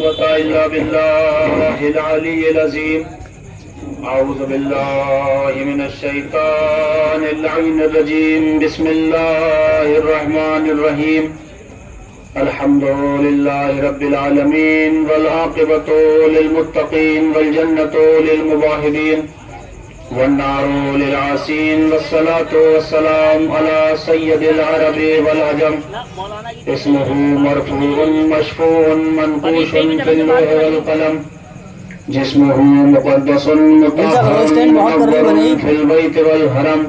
قوة إلا بالله العلي العظيم. أعوذ بالله من الشيطان اللعين الرجيم. بسم الله الرحمن الرحيم. الحمد لله رب العالمين والعاقبة للمتقين والجنة للموحدين والنار للعاصين والصلاة والسلام على سيد العرب والعجم. اسمه مرفوع مشفوع منقوش في اللوح والقلم. جسمه مقدس مطهر معظم في البيت والحرم.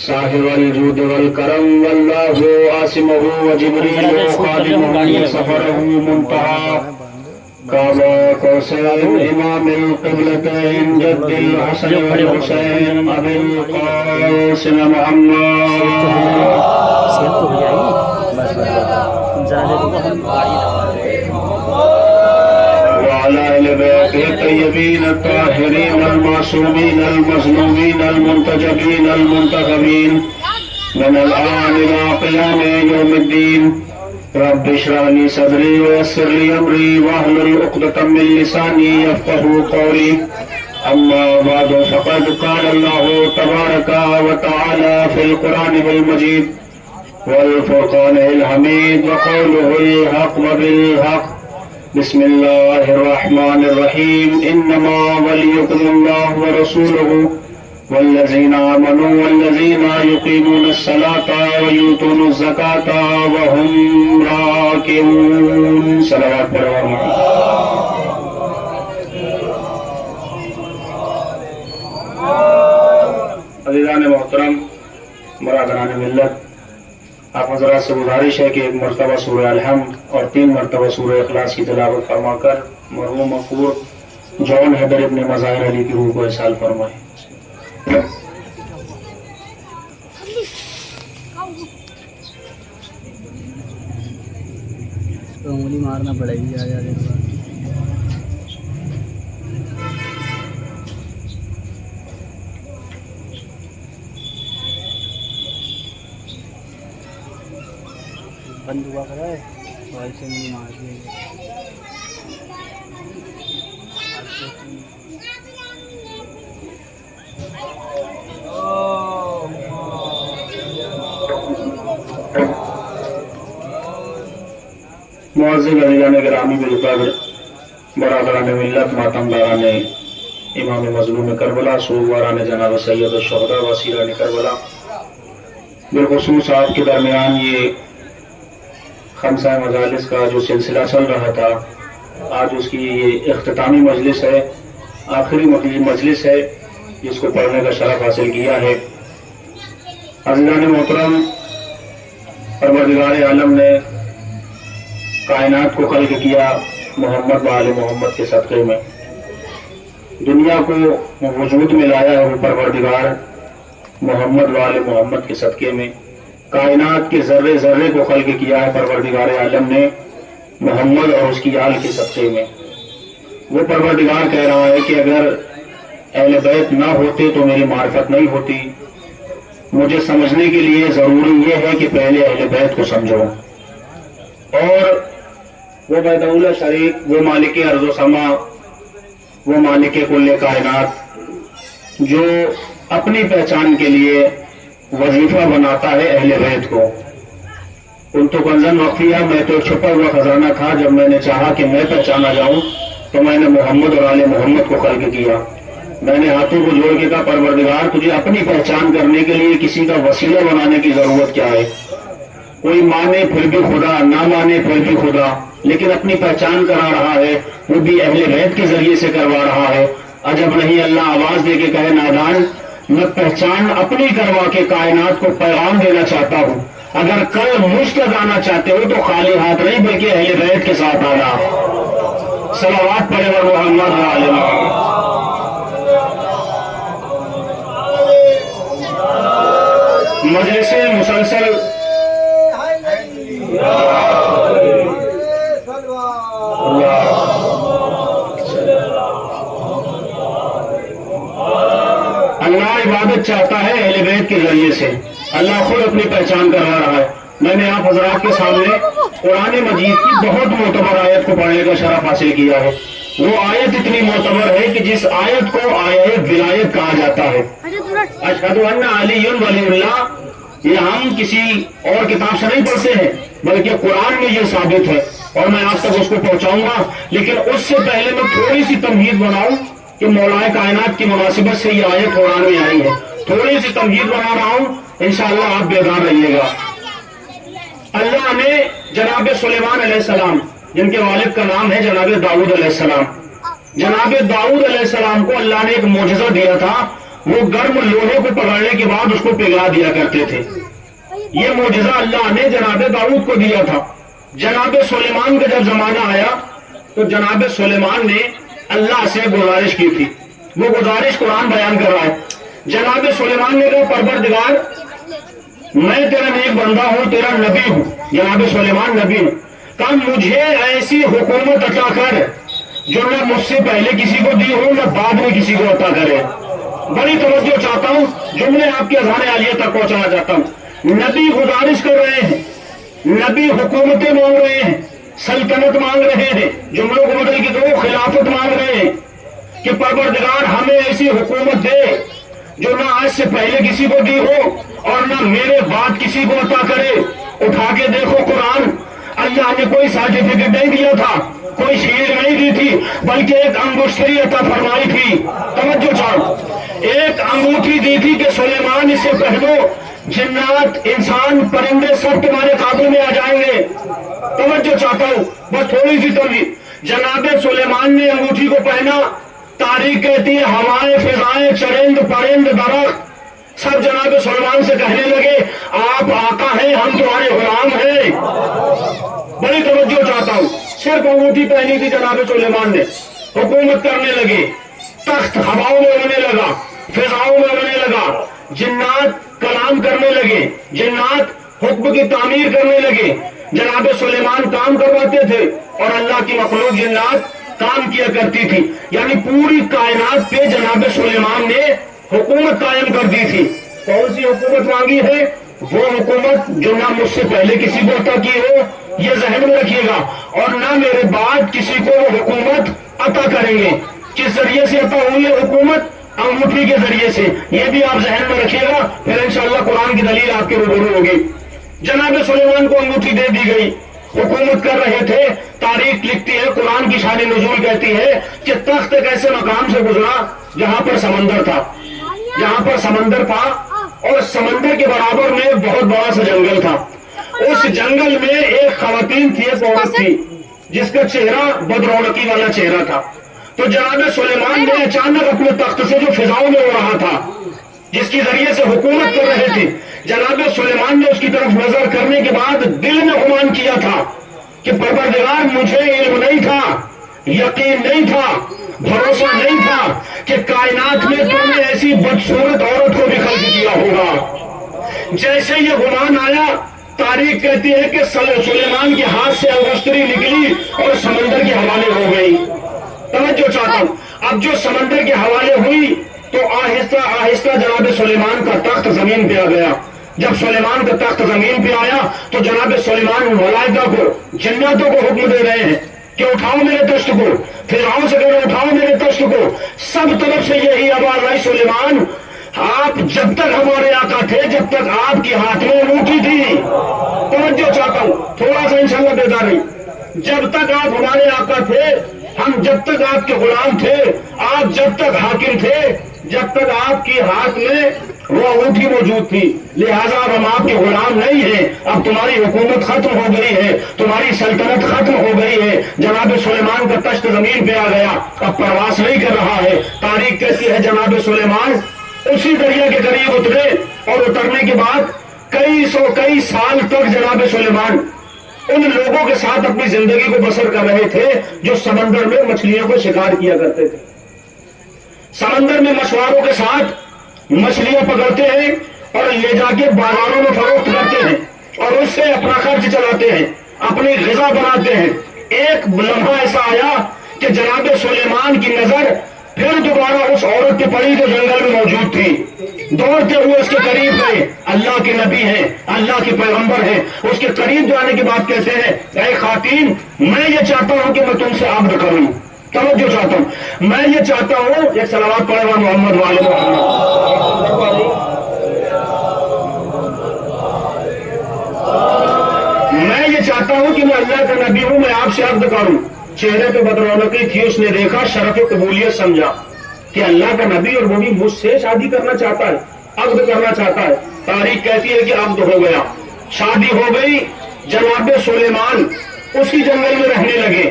صاحب الجود والكرم والله عاصمه وجبريل خادمه سفره منتهى. كعبة قوسين إمام القبلتين جد الحسن والحسين أبي القاسم محمد وعلى أهل بيته الطيبين الطاهرين المعصومين المظلومين المنتجبين المنتخبين من الآن إلى قيام يوم الدين. رب اشرح لي صدري ويسر لي امري واحلل عقدة من لساني يفقهوا قولي. اما بعد فقد قال الله تبارك وتعالى في القرآن المجيد والفرقان الحميد وقوله الحق وبالحق. بسم الله الرحمن الرحيم. انما وليكم الله ورسوله والذين آمنوا والذين يقيمون الصلاة ويؤتون الزكاة وهم راكعون. صلوات پڑھو. عزیزان محترم، برادران ملت، آپ حضرات سے گزارش ہے کہ ایک مرتبہ سورہ الحمد اور 3 مرتبہ سورہ اخلاص کی تلاوت فرما کر مرحوم مغفور جون حیدر ابن مظاہر علی کی روح کو ارسال فرمائیں. انگلی مارنا پڑے گی آ جانے کے بعد. بند ہوا کرا ہے اور سے انگلی مار دیے. معزز عزیزان گرامی بالقدر، برادران ملت، ماتمداران امام مظلوم کربلا، سوگواران جناب سید الشہداء وسیران کربلا، بالخصوص آپ کے درمیان یہ خمسہ مجالس کا جو سلسلہ چل رہا تھا، آج اس کی یہ اختتامی مجلس ہے، آخری مجلس ہے جس کو پڑھنے کا شرف حاصل کیا ہے. عزیزان محترم، پروردگار عالم نے کائنات کو خلق کیا محمد و آل محمد کے صدقے میں. دنیا کو وجود میں لایا ہے وہ پروردگار محمد و آل محمد کے صدقے میں. کائنات کے ذرے ذرے کو خلق کیا ہے پروردگار عالم نے محمد اور اس کی آل کے صدقے میں. وہ پروردگار کہہ رہا ہے کہ اگر اہل بیت نہ ہوتے تو میری معرفت نہیں ہوتی. مجھے سمجھنے کے لیے ضروری یہ ہے کہ پہلے اہل بیت کو سمجھو. اور وہ بیدولہ شریک، وہ مالک ارض و سما، وہ مالک کل کائنات جو اپنی پہچان کے لیے وظیفہ بناتا ہے اہل بیت کو. ان تو کنزن وقفیہ، میں تو چھپا ہوا خزانہ تھا. جب میں نے چاہا کہ میں پہچانا جاؤں تو میں نے محمد اور آل محمد کو خلق کیا. میں نے ہاتھوں کو جوڑ کے کہا پروردگار تجھے اپنی پہچان کرنے کے لیے کسی کا وسیلہ بنانے کی ضرورت کیا ہے؟ کوئی مانے پھر بھی خدا، نہ مانے پھر بھی خدا، لیکن اپنی پہچان کرا رہا ہے، وہ بھی اہل بیت کے ذریعے سے کروا رہا ہے. عجب نہیں اللہ آواز دے کے کہے نادان، میں پہچان اپنی کروا کے کائنات کو پیغام دینا چاہتا ہوں. اگر کل مجھ تک آنا چاہتے ہو تو خالی ہاتھ نہیں بلکہ اہل بیت کے ساتھ آنا. صلوات پڑھے ور محمد و آل محمد. مجلس مسلسل اللہ عبادت چاہتا ہے اہل بیت کے ذریعے سے. اللہ خود اپنی پہچان کروا رہا ہے. میں نے آپ حضرات کے سامنے قرآن مجید کی بہت معتبر آیت کو پڑھنے کا شرف حاصل کیا ہے. وہ آیت اتنی معتبر ہے کہ جس آیت کو آیت ولایت کہا جاتا ہے. اشہد ان علی ولی اللہ، یہ ہم کسی اور کتاب سے نہیں پڑھتے ہیں بلکہ قرآن میں یہ ثابت ہے، اور میں آپ تک اس کو پہنچاؤں گا. لیکن اس سے پہلے میں تھوڑی سی تمہید بناؤں کہ مولا کائنات کی مناسبت سے یہ آیت قرآن میں آئی ہے. تھوڑی سی تمہید بنا رہا ہوں، انشاءاللہ آپ بیدار رہیے گا. اللہ نے جناب سلیمان علیہ السلام، جن کے والد کا نام ہے جناب داؤد علیہ السلام، جناب داؤد علیہ السلام کو اللہ نے ایک معجزہ دیا تھا. وہ گرم لوہے کو پکڑنے کے بعد اس کو پگھلا دیا کرتے تھے. یہ معجزہ اللہ نے جناب داؤد کو دیا تھا. جناب سلیمان کا جب زمانہ آیا تو جناب سلیمان نے اللہ سے گزارش کی تھی. وہ گزارش قرآن بیان کر رہا ہے. جناب سلیمان نے کہا پروردگار میں تیرا نیک بندہ ہوں، تیرا نبی ہوں. جناب سلیمان نبی ہوں. کہا مجھے ایسی حکومت عطا کر جو نہ مجھ سے پہلے کسی کو دی ہوں نہ بعد میں کسی کو عطا کرے. بڑی توجہ چاہتا ہوں، جملے آپ کے اذہان عالیہ تک پہنچانا چاہتا ہوں. نبی گزارش کر رہے ہیں، نبی حکومتیں مانگ رہے ہیں، سلطنت مانگ رہے ہیں، جملوں کو بدل کے دو خلافت مانگ رہے ہیں کہ پروردگار ہمیں ایسی حکومت دے جو نہ آج سے پہلے کسی کو دی ہو اور نہ میرے بعد کسی کو عطا کرے. اٹھا کے دیکھو قرآن، اللہ نے کوئی سرٹیفکیٹ نہیں دیا تھا، کوئی شیل نہیں دی تھی، بلکہ ایک انگوٹھی عطا فرمائی تھی. توجہ چاہو، ایک انگوٹھی دی تھی کہ سلیمان اسے پہنو، جنات انسان پرندے سب تمہارے قابو میں آ جائیں گے. توجہ چاہتا ہوں، بس تھوڑی سی توجہ. جناب سلیمان نے انگوٹھی کو پہنا. تاریخ کہتی ہے ہوائیں فضائیں چرند پرند درخت سب جناب سلیمان سے کہنے لگے آپ آقا ہیں، ہم تمہارے غلام ہیں. بڑی توجہ چاہتا ہوں. صرف انگوٹھی پہنی تھی جناب سلیمان نے، حکومت کرنے لگے. تخت ہواؤں میں اڑنے لگا، فضاؤں میں اڑنے لگا. جنات کلام کرنے لگے، جنات حکم کی تعمیر کرنے لگے. جناب سلیمان کام کرواتے تھے اور اللہ کی مخلوق جنات کام کیا کرتی تھی. یعنی پوری کائنات پہ جناب سلیمان نے حکومت قائم کر دی تھی. کون سی حکومت مانگی ہے؟ وہ حکومت جو نہ مجھ سے پہلے کسی کو عطا کی ہو، یہ ذہن میں رکھیے گا، اور نہ میرے بعد کسی کو وہ حکومت عطا کریں گے. کس ذریعے سے عطا ہوئی ہے حکومت؟ انگوٹھی کے ذریعے سے. یہ بھی آپ ذہن میں رکھیے گا، پھر انشاءاللہ قرآن کی دلیل آپ کے روبرو ہوگی. جناب سلیمان کو انگوٹھی دے دی گئی، حکومت کر رہے تھے. تاریخ لکھتی ہے، قرآن کی شان نزول کہتی ہے کہ تخت ایک ایسے مقام سے گزرا جہاں پر سمندر تھا، جہاں پر سمندر تھا اور سمندر کے برابر میں بہت بڑا سا جنگل تھا. اس جنگل میں ایک خواتین تھی، ایک عورت تھی جس کا چہرہ بدرونقی والا چہرہ تھا. تو جناب سلیمان نے اچانک اپنے تخت سے جو فضاؤں میں اڑ رہا تھا، جس کے ذریعے سے حکومت کر رہے تھے، جناب سلیمان نے اس کی طرف نظر کرنے کے بعد دل میں گمان کیا تھا کہ پروردگار مجھے علم نہیں تھا، یقین نہیں تھا، بھروسہ نہیں تھا کہ کائنات میں تم نے ایسی بدصورت عورت کو بھی خلق کیا ہوگا. جیسے یہ گمان آیا، تاریخ کہتی ہے کہ سلیمان کے ہاتھ سے انگشتری نکلی اور سمندر کے حوالے ہو گئی. توجہ چاہتا ہوں، اب جو سمندر کے حوالے ہوئی تو آہستہ آہستہ جناب سلیمان کا تخت زمین پہ آ گیا. جب سلیمان کا تخت زمین پہ آیا تو جناب سلیمان ملائکہ کو، جناتوں کو حکم دے رہے ہیں کہ اٹھاؤ میرے تخت کو. فرعون سے کہہ رہے اٹھاؤ میرے تخت کو. سب طرف سے یہی آواز آئی، سلیمان آپ جب تک ہمارے آقا تھے، جب تک آپ کے ہاتھ میں انگوٹھی تھی. توجہ چاہتا ہوں، تھوڑا سا انشاءاللہ بیدار رہی. جب تک آپ ہمارے آقا تھے، ہم جب تک آپ کے غلام تھے، آپ جب تک حاکم تھے، جب تک آپ کے ہاتھ میں وہ انگوٹھی موجود تھی، لہٰذا اب ہم آپ کے غلام نہیں ہیں. اب تمہاری حکومت ختم ہو گئی ہے، تمہاری سلطنت ختم ہو گئی ہے. جناب سلیمان کا تخت زمین پہ آ گیا، اب پرواز نہیں کر رہا ہے. تاریخ کہتی ہے جناب سلیمان اسی دریا کے قریب اترے اور اترنے کے بعد کئی سال تک جناب سلیمان ان لوگوں کے ساتھ اپنی زندگی کو بسر کر رہے تھے جو سمندر میں مچھلیوں کو شکار کیا کرتے تھے. سمندر میں مچھواروں کے ساتھ مچھلیاں پکڑتے ہیں اور لے جا کے بازاروں میں فروخت کرتے ہیں اور اس سے اپنا خرچ چلاتے ہیں، اپنی غذا بناتے ہیں. ایک لمحہ ایسا آیا کہ جناب سلیمان کی نظر پھر دوبارہ اس عورت پہ پڑی جو جنگل میں موجود تھی. دوڑتے ہوئے اس کے قریب گئے، اللہ کے نبی ہیں، اللہ کے پیغمبر ہیں، اس کے قریب جانے کے بعد کہتے ہیں اے خواتین، میں یہ چاہتا ہوں کہ میں تم سے عبد کروں، توجہ چاہتا ہوں، میں یہ چاہتا ہوں، ایک صلوات پڑھے گا محمد والے محمد، میں یہ چاہتا ہوں کہ میں اللہ کا نبی ہوں، میں آپ سے عبد کروں۔ چہرے پہ بدرونقی تھی، اس نے دیکھا، شرف قبولیت سمجھا کہ اللہ کا نبی اور وہ بھی مجھ سے شادی کرنا چاہتا ہے، عقد کرنا چاہتا ہے۔ تاریخ کہتی ہے کہ عقد ہو گیا، شادی ہو گئی۔ جناب سلیمان اسی جنگل میں رہنے لگے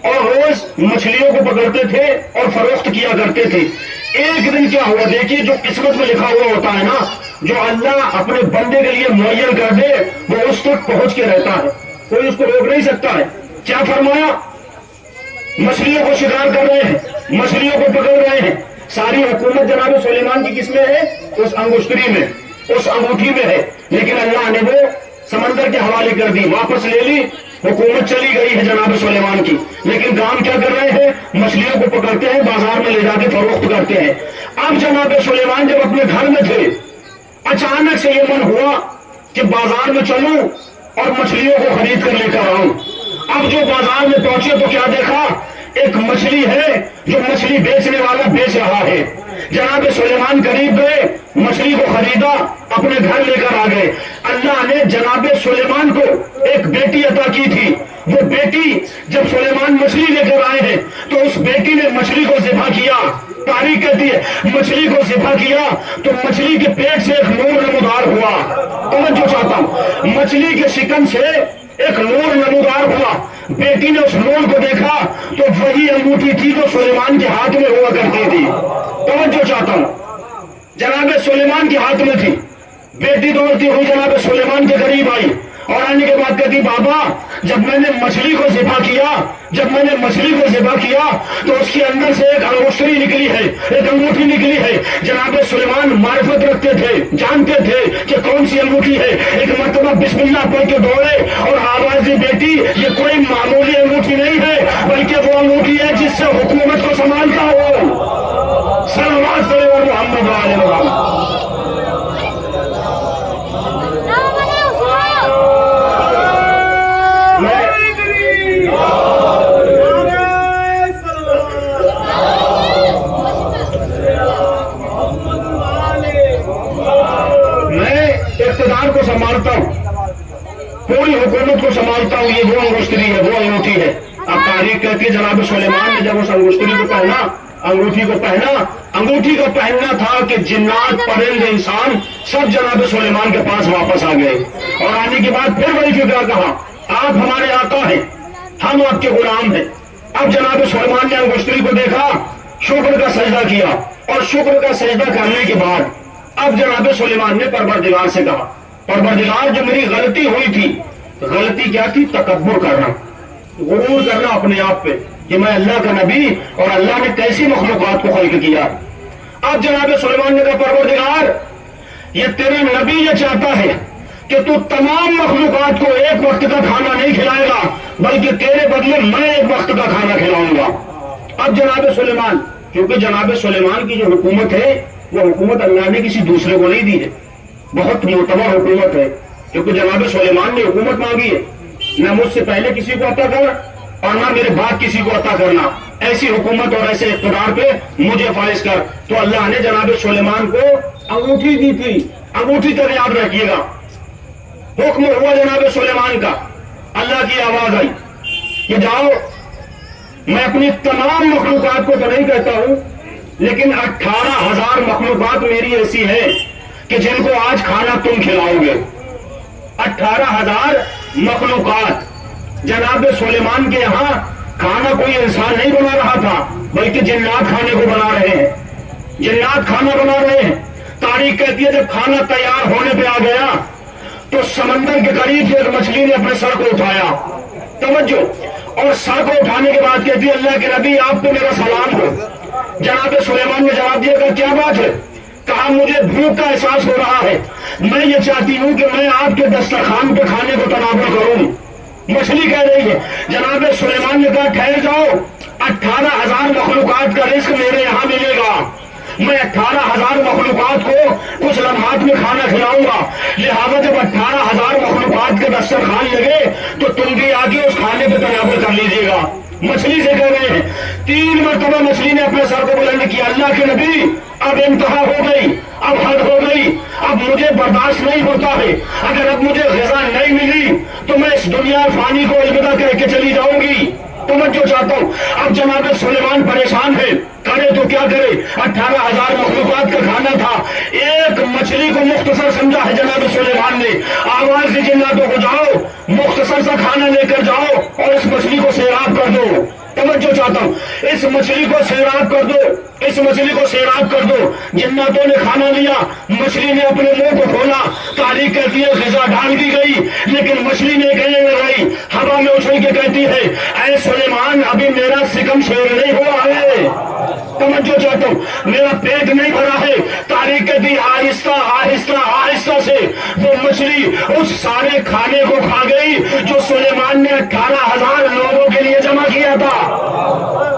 اور روز مچھلیوں کو پکڑتے تھے اور فروخت کیا کرتے تھے۔ ایک دن کیا ہوا، دیکھیے جو قسمت میں لکھا ہوا ہوتا ہے نا، جو اللہ اپنے بندے کے لیے معین کر دے وہ اس تک پہنچ کے رہتا ہے، کوئی اس کو روک نہیں سکتا ہے۔ کیا فرمایا، مچھلیوں کو شکار کر رہے ہیں، مچھلیوں کو پکڑ رہے ہیں، ساری حکومت جناب سلیمان کی کس میں ہے، اس انگشتری میں، اس انگوٹھی میں ہے، لیکن اللہ نے وہ سمندر کے حوالے کر دی، واپس لے لی، حکومت چلی گئی ہے جناب سلیمان کی، لیکن کام کیا کر رہے ہیں، مچھلیوں کو پکڑتے ہیں، بازار میں لے جا کے فروخت کرتے ہیں۔ اب جناب سلیمان جب اپنے گھر میں تھے، اچانک سے یہ من ہوا کہ بازار میں چلوں اور مچھلیوں کو خرید کر لے کر آؤں۔ اب جو بازار میں پہنچے تو کیا دیکھا، ایک مچھلی ہے جو مچھلی بیچنے والا بیچ رہا ہے۔ جناب سلیمان قریب گئے، مچھلی کو خریدا، اپنے گھر لے کر آ گئے۔ اللہ نے جناب سلیمان کو ایک بیٹی عطا کی تھی، وہ بیٹی جب سلیمان مچھلی لے کر آئے ہیں تو اس بیٹی نے مچھلی کو ذبح کیا۔ تاریخ کہتی ہے مچھلی کو ذبح کیا تو مچھلی کے پیٹ سے ایک نور نمودار ہوا۔ توجہ چاہتا ہوں، مچھلی کے شکن سے ایک نور نمودار ہوا۔ بیٹی نے اس نور کو دیکھا تو وہی انگوٹھی تھی جو سلیمان کے ہاتھ میں ہوا کرتی تھی۔ توجہ چاہتا ہوں، جناب سلیمان کے ہاتھ میں تھی۔ بیٹی دوڑتی ہوئی جناب سلیمان کے قریب آئی اور آنے کے بعد کہتی بابا، جب میں نے مچھلی کو ذبح کیا تو اس کے اندر سے ایک انگوٹھی نکلی ہے، ایک انگوٹھی نکلی ہے۔ جناب سلیمان معرفت رکھتے تھے، جانتے تھے کہ کون سی انگوٹھی ہے۔ ایک مرتبہ بسم اللہ پڑھ کے دوڑے اور آواز دی بیٹی یہ کوئی معمولی انگوٹھی نہیں ہے بلکہ وہ انگوٹھی ہے جس سے حکومت کو سنبھالتا ہو۔ صلوات سلیمان محمد علیہ محمد۔ اقتدار کو سنبھالتا ہوں، پوری حکومت کو سنبھالتا ہوں، یہ وہ انگشتری ہے، وہ انگوٹھی ہے۔ اب تاریخ کہتی ہے جناب سلیمان نے جب اس انگشتری کو پہنا، انگوٹھی کو پہنا، انگوٹھی کو پہننا تھا کہ جنات، پرند، انسان سب جناب سلیمان کے پاس واپس آ گئے اور آنے کے بعد پھر وہی فکر کہا آپ ہمارے آقا ہیں، ہم آپ کے غلام ہیں۔ اب جناب سلیمان نے انگشتری کو دیکھا، شکر کا سجدہ کیا اور شکر کا سجدہ کرنے کے بعد اب جناب سلیمان نے پروردگار سے کہا پروردگار جو میری غلطی ہوئی تھی، غلطی کیا تھی، تکبر کرنا، غرور کرنا اپنے آپ پہ کہ میں اللہ کا نبی اور اللہ نے کیسی مخلوقات کو خلق کیا۔ اب جناب سلیمان نے کہا پروردگار یہ تیرا نبی یہ چاہتا ہے کہ تو تمام مخلوقات کو ایک وقت کا کھانا نہیں کھلائے گا بلکہ تیرے بدلے میں ایک وقت کا کھانا کھلاؤں گا۔ اب جناب سلیمان، کیونکہ جناب سلیمان کی جو حکومت ہے وہ حکومت اللہ نے کسی دوسرے کو نہیں دی ہے، بہت معتبر حکومت ہے، کیونکہ جناب سلیمان نے حکومت مانگی ہے، نہ مجھ سے پہلے کسی کو عطا کر اور نہ میرے بعد کسی کو عطا کرنا، ایسی حکومت اور ایسے اقتدار پہ مجھے فائز کر۔ تو اللہ نے جناب سلیمان کو انگوٹھی دی تھی، انگوٹھی تک یاد رکھیے گا۔ حکم ہوا جناب سلیمان کا، اللہ کی آواز آئی کہ جاؤ، میں اپنی تمام مخلوقات کو تو نہیں کہتا ہوں لیکن 18,000 مخلوقات میری ایسی ہے کہ جن کو آج کھانا تم کھلاؤ گے۔ 18,000 مخلوقات۔ جناب سلیمان کے یہاں کھانا کوئی انسان نہیں بنا رہا تھا بلکہ جنات کھانے کو بنا رہے ہیں، جنات کھانا بنا رہے ہیں۔ تاریخ کہتی ہے جب کھانا تیار ہونے پہ آ گیا تو سمندر کے قریب سے ایک مچھلی نے اپنے سر کو اٹھایا، توجہ، اور سر کو اٹھانے کے بعد کہتی ہے اللہ کے نبی آپ کو میرا سلام ہو۔ جناب سلیمان نے جواب دیا کہ کیا بات ہے؟ کہا مجھے بھوک کا احساس ہو رہا ہے، میں یہ چاہتی ہوں کہ میں آپ کے دسترخوان پہ کھانے کو تناول کروں۔ مچھلی کہہ رہی ہے۔ جناب سلیمان نے کہا ٹھہر جاؤ، 18,000 مخلوقات کا رزق میرے یہاں ملے گا، میں 18,000 مخلوقات کو کچھ لمحات میں کھانا کھلاؤں گا، لہذا جب 18,000 مخلوقات کے دسترخوان لگے تو تم بھی آگے اس کھانے پہ تناول کر لیجیے گا۔ مچھلی سے کہہ رہے ہیں، 3 مرتبہ مچھلی نے اپنے سر کو بلند کیا، اللہ کے نبی اب انتہا ہو گئی، اب حد ہو گئی، اب مجھے برداشت نہیں ہوتا ہے، اگر اب مجھے غذا نہیں ملی تو میں اس دنیا فانی کو الوداع کہہ کے چلی جاؤں گی۔ توجہ چاہتا ہوں، اب جناب سلیمان پریشان ہے، کرے تو کیا کرے، 18,000 مخلوقات کا کھانا تھا، ایک مچھلی کو مختصر سمجھا ہے جناب سلیمان نے، آواز دیجیے نہ تو ہو جاؤ، مختصر سا کھانا لے کر جاؤ اور اس مچھلی کو سیراب کر دو۔ توجہ چاہتا ہوں، اس مچھلی کو سیراب کر دو، اس مچھلی کو سیراب کر دو۔ جناتوں نے کھانا لیا، مچھلی نے اپنے منہ کو کھولا، تاریخ کہتی ہے غذا ڈال دی گئی، لیکن مچھلی نے کہنے لگائی، ہوا میں اچھل کے کہتی ہے، اے سلیمان ابھی میرا سکم شیر نہیں ہوا ہے، توجہ چاہتا ہوں، میرا پیٹ نہیں بھرا ہے۔ تاریخ کہتی آہستہ آہستہ آہستہ سے وہ مچھلی اس سارے کھانے کو کھا گئی جو سلیمان نے 18,000 لوگوں کے لیے جمع کیا تھا۔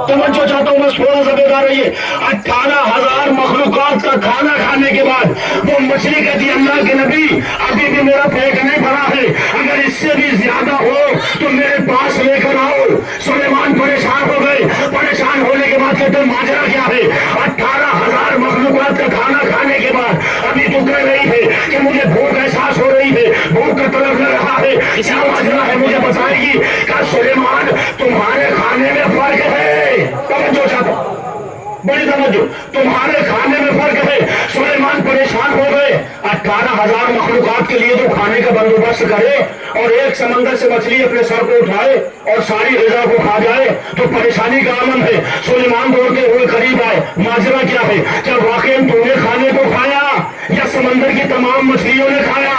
توجہ چاہتا ہوں، بس تھوڑا سا بیدار رہیے۔ 18,000 مخلوقات کا کھانا کھانے کے بعد وہ مچھلی کہتی اللہ کے نبی ابھی بھی میرا پیٹ نہیں بھرا ہے، اگر اس سے بھی زیادہ ہو تو میرے پاس لے کر آؤ۔ سلیمان پریشان ہو گئے، پریشان ہونے کے بعد کہتے ماجرا کیا ہے، 18,000 مخلوقات کا کھانا کھانے کے بعد ابھی تو کہہ رہی ہے کہ مجھے بھوک احساس ہو رہی ہے، بھوک کا طلب لگ رہا ہے، کیا ماجرا ہے مجھے بتائے گی؟ کہ سلیمان تمہارے کھانے میں فرق ہے، توجہ چاہتا ہوں، بڑی توجہ، تمہارے کھانے میں فرق ہے۔ سلیمان پریشان ہو گئے، 18,000 مخلوقات کے لیے جو کھانے کا بندوبست کرے اور ایک سمندر سے مچھلی اپنے سر کو اٹھائے اور ساری غذا کو کھا جائے تو پریشانی کا عالم ہے۔ سلیمان دوڑتے ہوئے قریب آئے، ماجرا کیا ہے، کیا واقعی تم نے کھانے کو کھایا یا سمندر کی تمام مچھلیوں نے کھایا؟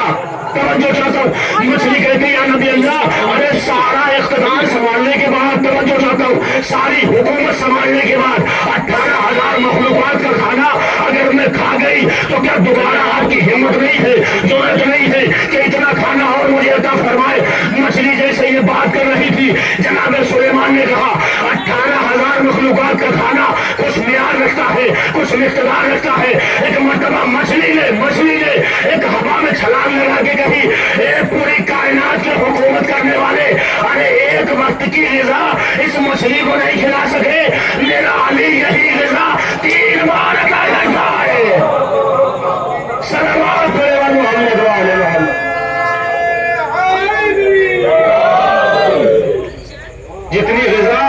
توجہ چاہتا ہوں، مچھلی کہتی ہے نبی اللہ ارے سارا اقتدار سنبھالنے کے بعد، توجہ چاہتا ہوں، ساری حکومت سنبھالنے کے بعد 18,000 مخلوقات کا کھانا اگر میں کھا گئی تو کیا دوبارہ آپ کی ہمت نہیں ہے، ضرورت نہیں ہے کہ اتنا کھانا اور مجھے عطا فرمائے؟ مچھلی جیسے یہ بات کر رہی تھی، جناب سلیمان نے کہا 18,000 مخلوقات کا کھانا کچھ معیار رکھتا ہے، کچھ مقدار رکھتا ہے۔ ایک مرتبہ مچھلی نے ایک ہوا میں چھلانگ لگا کے کہی، اے پوری کائنات کی حکومت کرنے والے، ارے ایک وقت کی غذا اس مچھلی کو نہیں کھلا سکے، میرا علی یہی غذا 3 بار عطا کرتا ہے۔ صلوات علی محمد و آل محمد۔ جتنی غذا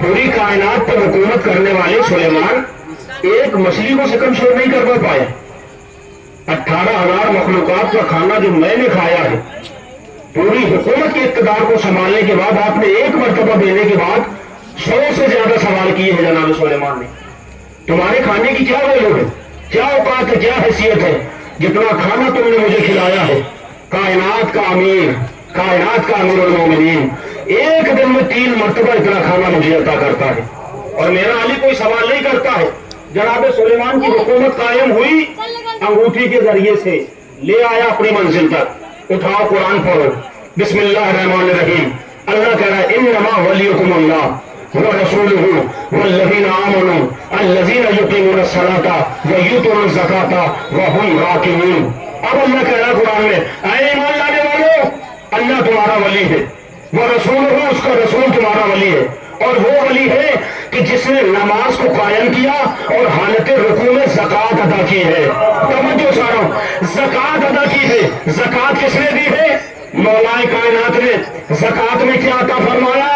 پوری کائنات پر حکومت کرنے والے سلیمان ایک مچھلی کو سکم شور نہیں کر پائے۔ 18,000 مخلوقات کا کھانا جو میں نے کھایا ہے، پوری حکومت کے اقتدار کو سنبھالنے کے بعد آپ نے ایک مرتبہ دینے کے بعد 100 سے زیادہ سوال کیے ہیں جناب سلیمان نے۔ تمہارے کھانے کی کیا ویلو ہے، کیا اوقات ہے، کیا حیثیت ہے، جتنا کھانا تم نے مجھے کھلایا ہے؟ کائنات کا امیر، کائنات کا امیر المومنین ایک دن میں 3 مرتبہ اتنا کھانا مجھے عطا کرتا ہے، اور میرا علی کوئی سوال نہیں کرتا ہے۔ جناب سلیمان کی حکومت قائم ہوئی، انگوٹھی کے ذریعے سے لے آیا اپنی منزل تک۔ اٹھاؤ قرآن پڑھو، بسم اللہ الرحمن الرحیم۔ اللہ کہہ رہا ہے انما ولیکم اللہ ورسولہ والذین آمنوا الذین یقیمون الصلاۃ ویؤتون الزکاۃ وہم راکعون۔ اب اللہ کہہ رہا ہے قرآن میں، اے ایمان لانے والوں، اللہ تمہارا ولی ہے، وہ رسول ہو، اس کا رسول تمہارا ولی ہے، اور وہ ولی ہے کہ جس نے نماز کو قائم کیا اور حالت رکوع میں زکوٰۃ ادا کی ہے۔ توجہ چاہتا ہوں، زکوٰۃ ادا کی ہے۔ زکوٰۃ کس نے دی ہے؟ مولا کائنات نے۔ زکوٰۃ میں کیا عطا فرمایا؟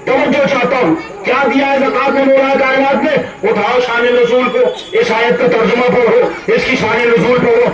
توجہ چاہتا ہوں، کیا دیا ہے زکوٰۃ میں مولا کائنات نے؟ اٹھاؤ شان نزول کو، اس آیت کا ترجمہ پڑھو، اس کی شان نزول پڑھو۔